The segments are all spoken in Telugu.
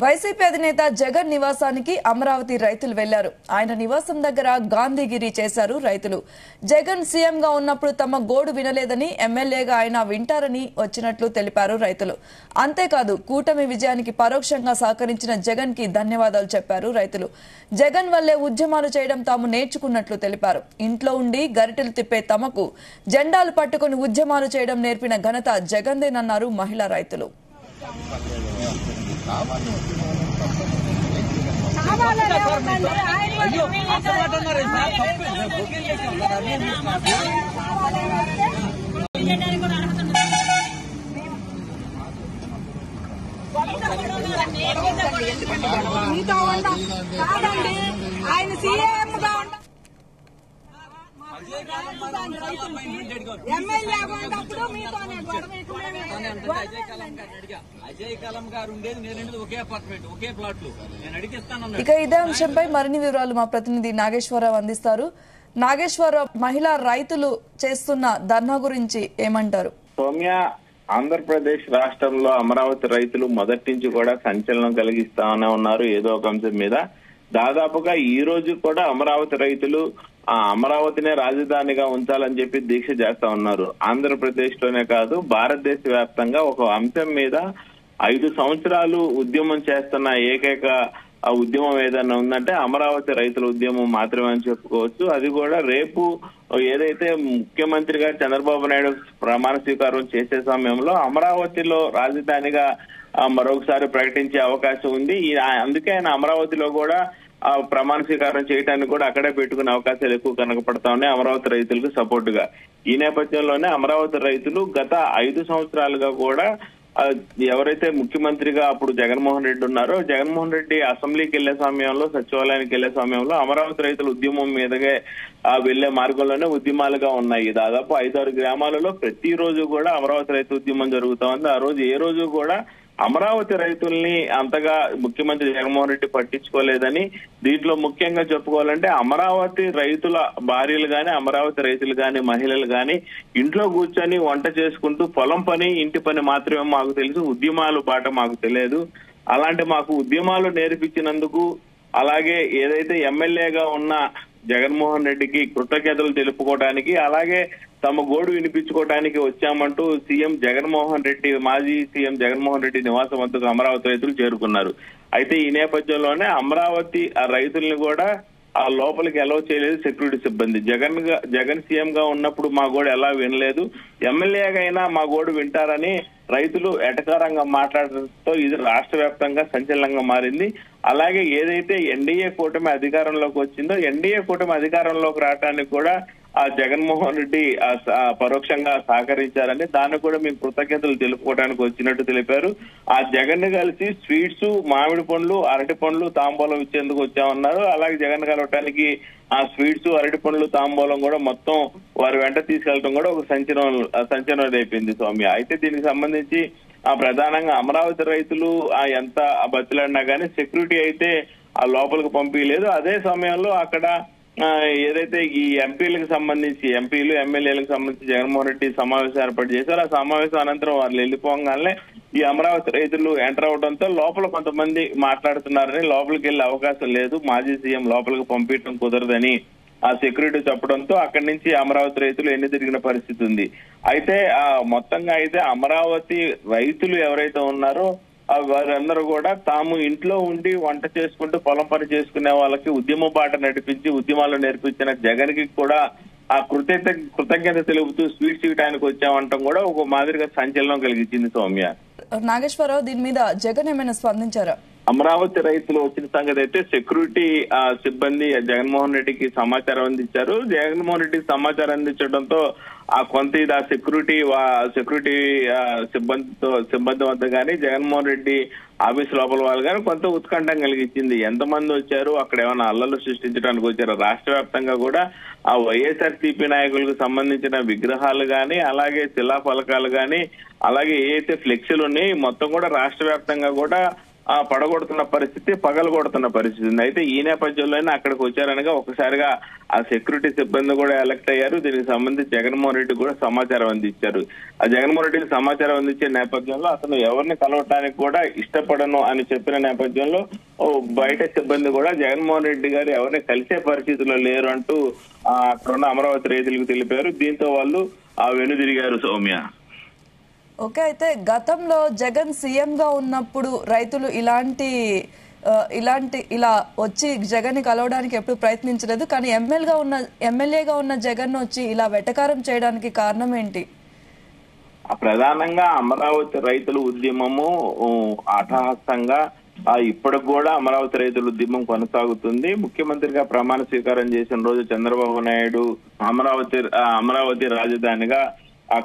వైసీపీ అధినేత జగన్ నివాసానికి అమరావతి రైతులు వెళ్లారు. ఆయన నివాసం దగ్గర గాంధీగిరి చేశారు రైతులు. జగన్ సీఎంగా ఉన్నప్పుడు తమ గోడు వినలేదని, ఎమ్మెల్యేగా ఆయన వింటారని వచ్చినట్లు తెలిపారు రైతులు. అంతేకాదు కూటమి విజయానికి పరోక్షంగా సహకరించిన జగన్ కి ధన్యవాదాలు చెప్పారు రైతులు. జగన్ వల్లే ఉద్యమాలు చేయడం తాము నేర్చుకున్నట్లు తెలిపారు. ఇంట్లో ఉండి గరిటెలు తిప్పే తమకు జెండాలు పట్టుకుని ఉద్యమాలు చేయడం నేర్పిన ఘనత జగన్దేనన్నారు మహిళా రైతులు. ఆయన సీఎంగా ఇక ఇదే అంశంపై మరిన్ని వివరాలు మా ప్రతినిధి నాగేశ్వరరావు అందిస్తారు. నాగేశ్వరరావు, మహిళా రైతులు చేస్తున్న ధర్నా గురించి ఏమంటారు? సౌమ్య, ఆంధ్రప్రదేశ్ రాష్ట్రంలో అమరావతి రైతులు మొదటి నుంచి కూడా సంచలనం కలిగిస్తానే ఉన్నారు ఏదో ఒక అంశం మీద. దాదాపుగా ఈ రోజు కూడా అమరావతి రైతులు అమరావతినే రాజధానిగా ఉంచాలని చెప్పి దీక్ష చేస్తా ఉన్నారు. ఆంధ్రప్రదేశ్ లోనే కాదు, భారతదేశ వ్యాప్తంగా ఒక అంశం మీద 5 సంవత్సరాలు ఉద్యమం చేస్తున్న ఏకైక ఉద్యమం ఏదైనా ఉందంటే అమరావతి రైతుల ఉద్యమం మాత్రమే అని చెప్పుకోవచ్చు. అది కూడా రేపు ఏదైతే ముఖ్యమంత్రిగా చంద్రబాబు నాయుడు ప్రమాణ స్వీకారం చేసే సమయంలో అమరావతిలో రాజధానిగా మరొకసారి ప్రకటించే అవకాశం ఉంది. అందుకే ఆయన అమరావతిలో కూడా ప్రమాణ స్వీకారం చేయడానికి కూడా అక్కడే పెట్టుకునే అవకాశాలు ఎక్కువ కనపడతా ఉన్నాయి అమరావతి రైతులకు సపోర్ట్ గా. ఈ నేపథ్యంలోనే అమరావతి రైతులు గత 5 సంవత్సరాలుగా కూడా ఎవరైతే ముఖ్యమంత్రిగా అప్పుడు జగన్మోహన్ రెడ్డి ఉన్నారో, జగన్మోహన్ రెడ్డి అసెంబ్లీకి వెళ్లే సమయంలో, సచివాలయానికి వెళ్లే సమయంలో అమరావతి రైతుల ఉద్యమం మీదగే వెళ్లే మార్గంలోనే ఉద్యమాలుగా ఉన్నాయి. దాదాపు 5-6 గ్రామాలలో ప్రతిరోజు కూడా అమరావతి రైతు ఉద్యమం జరుగుతా ఉంది. ఆ రోజు ఏ రోజు కూడా అమరావతి రైతుల్ని అంతగా ముఖ్యమంత్రి జగన్మోహన్ రెడ్డి పట్టించుకోలేదని, దీంట్లో ముఖ్యంగా చెప్పుకోవాలంటే అమరావతి రైతుల భార్యలు గాని, అమరావతి రైతులు గాని, మహిళలు గాని ఇంట్లో కూర్చొని వంట చేసుకుంటూ పొలం పని, ఇంటి పని మాత్రమే మాకు తెలుసు, ఉద్యమాలు బాట మాకు తెలియదు. అలాంటి మాకు ఉద్యమాలు నేర్పించినందుకు, అలాగే ఏదైతే ఎమ్మెల్యేగా ఉన్న జగన్మోహన్ రెడ్డికి కృతజ్ఞతలు తెలుపుకోవడానికి, అలాగే తమ గోడు వినిపించుకోవడానికి వచ్చామంటూ సీఎం జగన్మోహన్ రెడ్డి, మాజీ సీఎం జగన్మోహన్ రెడ్డి నివాసం వద్దకు అమరావతి రైతులు చేరుకున్నారు. అయితే ఈ నేపథ్యంలోనే అమరావతి రైతుల్ని కూడా ఆ లోపలికి అలౌ చేయలేదు సెక్యూరిటీ సిబ్బంది. జగన్ సీఎం గా ఉన్నప్పుడు మా గోడు ఎలా వినలేదు, ఎమ్మెల్యేగా అయినా మా గోడు వింటారని రైతులు ఎటకారంగా మాట్లాడడంతో ఇది రాష్ట్ర వ్యాప్తంగా సంచలనంగా మారింది. అలాగే ఏదైతే ఎన్డీఏ కూటమి అధికారంలోకి వచ్చిందో, ఎన్డీఏ కూటమి అధికారంలోకి రావడానికి కూడా జగన్మోహన్ రెడ్డి పరోక్షంగా సహకరించారని, దానికి కూడా మేము కృతజ్ఞతలు తెలుపుకోవడానికి వచ్చినట్టు తెలిపారు. ఆ జగన్ ని కలిసి స్వీట్స్, మామిడి పండ్లు, అరటి పండ్లు తాంబూలం ఇచ్చేందుకు వచ్చామన్నారు. అలాగే జగన్ కలవటానికి ఆ స్వీట్స్, అరటి పండ్లు, తాంబూలం కూడా మొత్తం వారి వెంట తీసుకెళ్లడం కూడా ఒక సంచలనం అయిపోయింది సౌమ్య. అయితే దీనికి సంబంధించి ప్రధానంగా అమరావతి రైతులు ఎంత బతులన్నా కానీ సెక్యూరిటీ అయితే ఆ లోపలికి పంపించలేదు. అదే సమయంలో అక్కడ ఏదైతే ఈ ఎంపీలకు సంబంధించి, ఎంపీలు ఎమ్మెల్యేలకు సంబంధించి జగన్మోహన్ రెడ్డి సమావేశం ఏర్పాటు చేశారు. ఆ సమావేశం అనంతరం వాళ్ళు వెళ్ళిపోగానే ఈ అమరావతి రైతులు ఎంటర్ అవడంతో లోపల కొంతమంది మాట్లాడుతున్నారని, లోపలికి వెళ్లే అవకాశం లేదు, మాజీ సీఎం లోపలికి పంపించడం కుదరదని ఆ సెక్యూరిటీ చెప్పడంతో అక్కడి నుంచి అమరావతి రైతులు ఎన్ని తిరిగిన పరిస్థితి ఉంది. అయితే మొత్తంగా అయితే అమరావతి రైతులు ఎవరైతే ఉన్నారో వారందరూ కూడా తాము ఇంట్లో ఉండి వంట చేసుకుంటూ పొలం పని చేసుకునే వాళ్ళకి ఉద్యమ బాట నడిపించి ఉద్యమాలు నేర్పించిన జగన్ కి కూడా ఆ కృతజ్ఞత తెలుపుతూ స్వీట్స్ ఇవ్వడానికి వచ్చామంటాం కూడా ఒక మాదిరిగా సంచలనం కలిగించింది సౌమ్య. నాగేశ్వరరావు, దీని మీద జగన్ ఏమైనా స్పందించారా? అమరావతి రైతులు వచ్చిన సంగతి అయితే సెక్యూరిటీ సిబ్బంది జగన్మోహన్ రెడ్డికి సమాచారం అందించారు. జగన్మోహన్ రెడ్డికి సమాచారం అందించడంతో కొంత ఇది ఆ సెక్యూరిటీ సిబ్బంది వద్ద కానీ, జగన్మోహన్ రెడ్డి ఆఫీస్ లోపల వాళ్ళు కానీ కొంత ఉత్కంఠం కలిగించింది. ఎంతమంది వచ్చారు, అక్కడ ఏమైనా అల్లర్లు సృష్టించడానికి వచ్చారు? రాష్ట్ర వ్యాప్తంగా కూడా ఆ వైఎస్ఆర్సీపీ నాయకులకు సంబంధించిన విగ్రహాలు గాని, అలాగే శిలా ఫలకాలు గాని, అలాగే ఏదైతే ఫ్లెక్సీలు ఉన్నాయి మొత్తం కూడా రాష్ట్ర వ్యాప్తంగా కూడా పడగొడుతున్న పరిస్థితి, పగలగొడుతున్న పరిస్థితి ఉంది. అయితే ఈ నేపథ్యంలోనే అక్కడికి వచ్చారనగా ఒకసారిగా ఆ సెక్యూరిటీ సిబ్బంది కూడా ఎలక్ట్ అయ్యారు. దీనికి సంబంధించి జగన్మోహన్ రెడ్డి కూడా సమాచారం అందించారు. ఆ జగన్మోహన్ రెడ్డికి సమాచారం అందించే నేపథ్యంలో అతను ఎవరిని కలవటానికి కూడా ఇష్టపడను అని చెప్పిన నేపథ్యంలో బయట సిబ్బంది కూడా జగన్మోహన్ రెడ్డి గారు ఎవరిని కలిసే పరిస్థితిలో లేరు అంటూ అక్కడున్న అమరావతి రైతులకు తెలిపారు. దీంతో వాళ్ళు వెనుదిరిగారు సౌమ్య. ఓకే, అయితే గతంలో జగన్ సీఎం గా ఉన్నప్పుడు రైతులు ఇలా వచ్చి జగన్ ని కలవడానికి ఎప్పుడు ప్రయత్నించలేదు. కానీ ఎమ్మెల్యేగా ఉన్న జగన్ వచ్చి ఇలా వెటకారం చేయడానికి కారణం ఏంటి? ప్రధానంగా అమరావతి రైతుల ఉద్యమము అట్టహాసంగా ఇప్పటికి కూడా అమరావతి రైతుల ఉద్యమం కొనసాగుతుంది. ముఖ్యమంత్రిగా ప్రమాణ స్వీకారం చేసిన రోజు చంద్రబాబు నాయుడు అమరావతి రాజధానిగా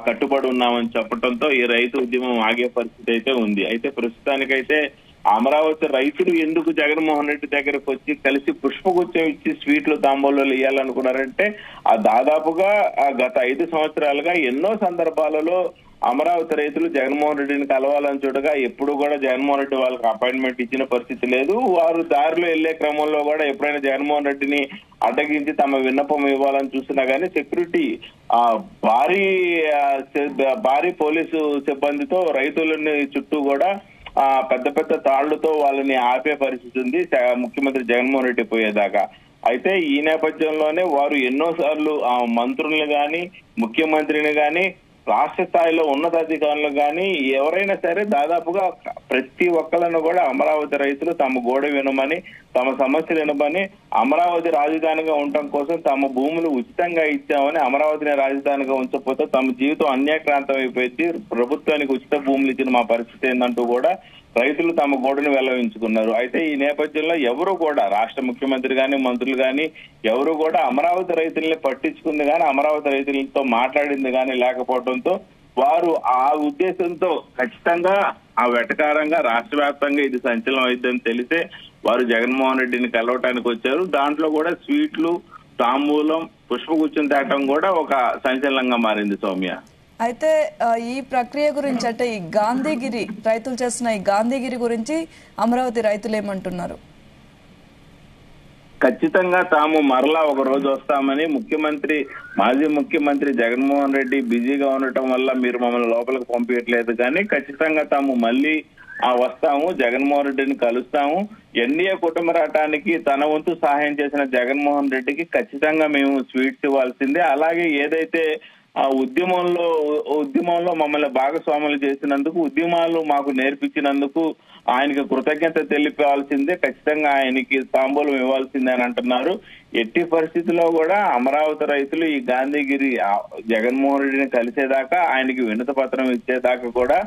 కట్టుబడి ఉన్నామని చెప్పడంతో ఈ రైతు ఉద్యమం ఆగే పరిస్థితి అయితే ఉంది. అయితే ప్రస్తుతానికైతే అమరావతి రైతులు ఎందుకు జగన్మోహన్ రెడ్డి దగ్గరకు వచ్చి కలిసి పుష్పగుచ్చం ఇచ్చి స్వీట్లు తాంబూలాలు ఇవ్వాలనుకున్నారంటే దాదాపుగా గత 5 సంవత్సరాలుగా ఎన్నో సందర్భాలలో అమరావతి రైతులు జగన్మోహన్ రెడ్డిని కలవాలని చూడగా ఎప్పుడు కూడా జగన్మోహన్ రెడ్డి వాళ్ళకి అపాయింట్మెంట్ ఇచ్చిన పరిస్థితి లేదు. వారు దారిలో వెళ్లే క్రమంలో కూడా ఎప్పుడైనా జగన్మోహన్ రెడ్డిని అడ్డగించి తమ విన్నపం ఇవ్వాలని చూసినా గానీ సెక్యూరిటీ భారీ పోలీసు సిబ్బందితో రైతులని చుట్టూ కూడా పెద్ద పెద్ద తాళ్లతో వాళ్ళని ఆపే పరిస్థితి ఉంది ముఖ్యమంత్రి జగన్మోహన్ రెడ్డి పోయేదాకా. అయితే ఈ నేపథ్యంలోనే వారు ఎన్నోసార్లు మంత్రుల్ని గాని ముఖ్యమంత్రిని గాని రాష్ట్ర స్థాయిలో ఉన్నతాధికారులు కానీ ఎవరైనా సరే దాదాపుగా ప్రతి ఒక్కళ్ళను కూడా అమరావతి రైతులు తమ గోడ వినమని, తమ సమస్యలు వినమని, అమరావతి రాజధానిగా ఉండటం కోసం తమ భూములు ఉచితంగా ఇచ్చామని, అమరావతిని రాజధానిగా ఉంచకపోతే తమ జీవితం అన్యాక్రాంతం అయిపోయింది, ప్రభుత్వానికి ఉచిత భూములు ఇచ్చిన మా పరిస్థితి ఏందంటూ కూడా రైతులు తమ గోడను వెల్లవించుకున్నారు. అయితే ఈ నేపథ్యంలో ఎవరు కూడా రాష్ట్ర ముఖ్యమంత్రి గాని మంత్రులు గాని ఎవరు కూడా అమరావతి రైతుల్ని పట్టించుకుంది గాని అమరావతి రైతులతో మాట్లాడింది గాని లేకపోవడంతో వారు ఆ ఉద్దేశంతో ఖచ్చితంగా వెటకారంగా రాష్ట్ర వ్యాప్తంగా ఇది సంచలనం అయిద్దని తెలిసే వారు జగన్మోహన్ రెడ్డిని కలవటానికి వచ్చారు. దాంట్లో కూడా స్వీట్లు, తాంబూలం, పుష్పగుచ్చం తేటం కూడా ఒక సంచలనంగా మారింది సౌమ్య. అయితే ఈ ప్రక్రియ గురించి అంటే ఈ గాంధీగిరి రైతులు చేస్తున్న ఈ గాంధీగిరి గురించి అమరావతి రైతులు ఏమంటున్నారు? ఖచ్చితంగా తాము మరలా ఒక రోజు వస్తామని మాజీ ముఖ్యమంత్రి జగన్మోహన్ రెడ్డి బిజీగా ఉండటం వల్ల మీరు మమ్మల్ని లోపలికి పంపించట్లేదు కానీ ఖచ్చితంగా తాము మళ్ళీ వస్తాము, జగన్మోహన్ రెడ్డిని కలుస్తాము, ఎన్డీఏ కుటుంబ రాటానికి తన వంతు సహాయం చేసిన జగన్మోహన్ రెడ్డికి ఖచ్చితంగా మేము స్వీట్స్ ఇవ్వాల్సిందే. అలాగే ఏదైతే ఉద్యమంలో మమ్మల్ని భాగస్వాములు చేసినందుకు, ఉద్యమాలు మాకు నేర్పించినందుకు ఆయనకి కృతజ్ఞత తెలిపాల్సిందే, ఖచ్చితంగా ఆయనకి తాంబూలం ఇవ్వాల్సిందే అని అంటున్నారు. ఎట్టి పరిస్థితుల్లో కూడా అమరావతి రైతులు ఈ గాంధీగిరి జగన్మోహన్ రెడ్డిని కలిసేదాకా, ఆయనకి వినతి పత్రం ఇచ్చేదాకా కూడా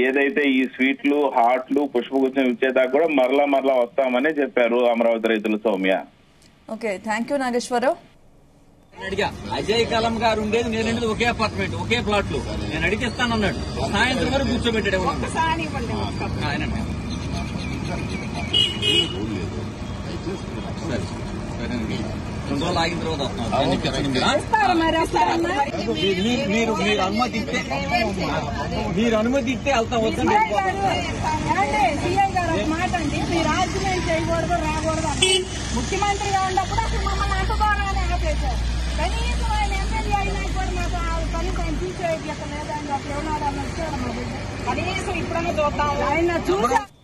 ఏదైతే ఈ స్వీట్లు, హాట్లు, పుష్పగుచ్చం ఇచ్చేదాకా కూడా మరలా వస్తామని చెప్పారు అమరావతి రైతులు Soumya. Okay, thank you Nageswararao. అడిగా అజయ్ కలం గారు ఉండేది నేను ఒకే అపార్ట్మెంట్ ఒకే ప్లాట్ లో నేను అడిగిస్తానన్నాడు. సాయంత్రం వరకు కూర్చోబెట్టాడు. సరేనండి, 2 రోజులు ఆగిన తర్వాత మీరు అనుమతి ఇస్తే వెళ్తాం. వద్దండి సీఎం గారు ఒక మాట అండి, మీరు ఆర్గ్యుమెంట్ చేయకూడదు, రాకూడదు. ముఖ్యమంత్రిగా ఉన్నప్పుడు అసలు మమ్మల్ని అంటుకోవాలని ఆపేశారు. కనీసం ఆయన ఎమ్మెల్యే అయినా కూడా మాకు కనీసం ఆయన చూసేది లేదండి. అప్పుడు ఎవరు వచ్చాడు కనీసం ఇప్పుడన్నా చూద్దాం. ఆయన చూసి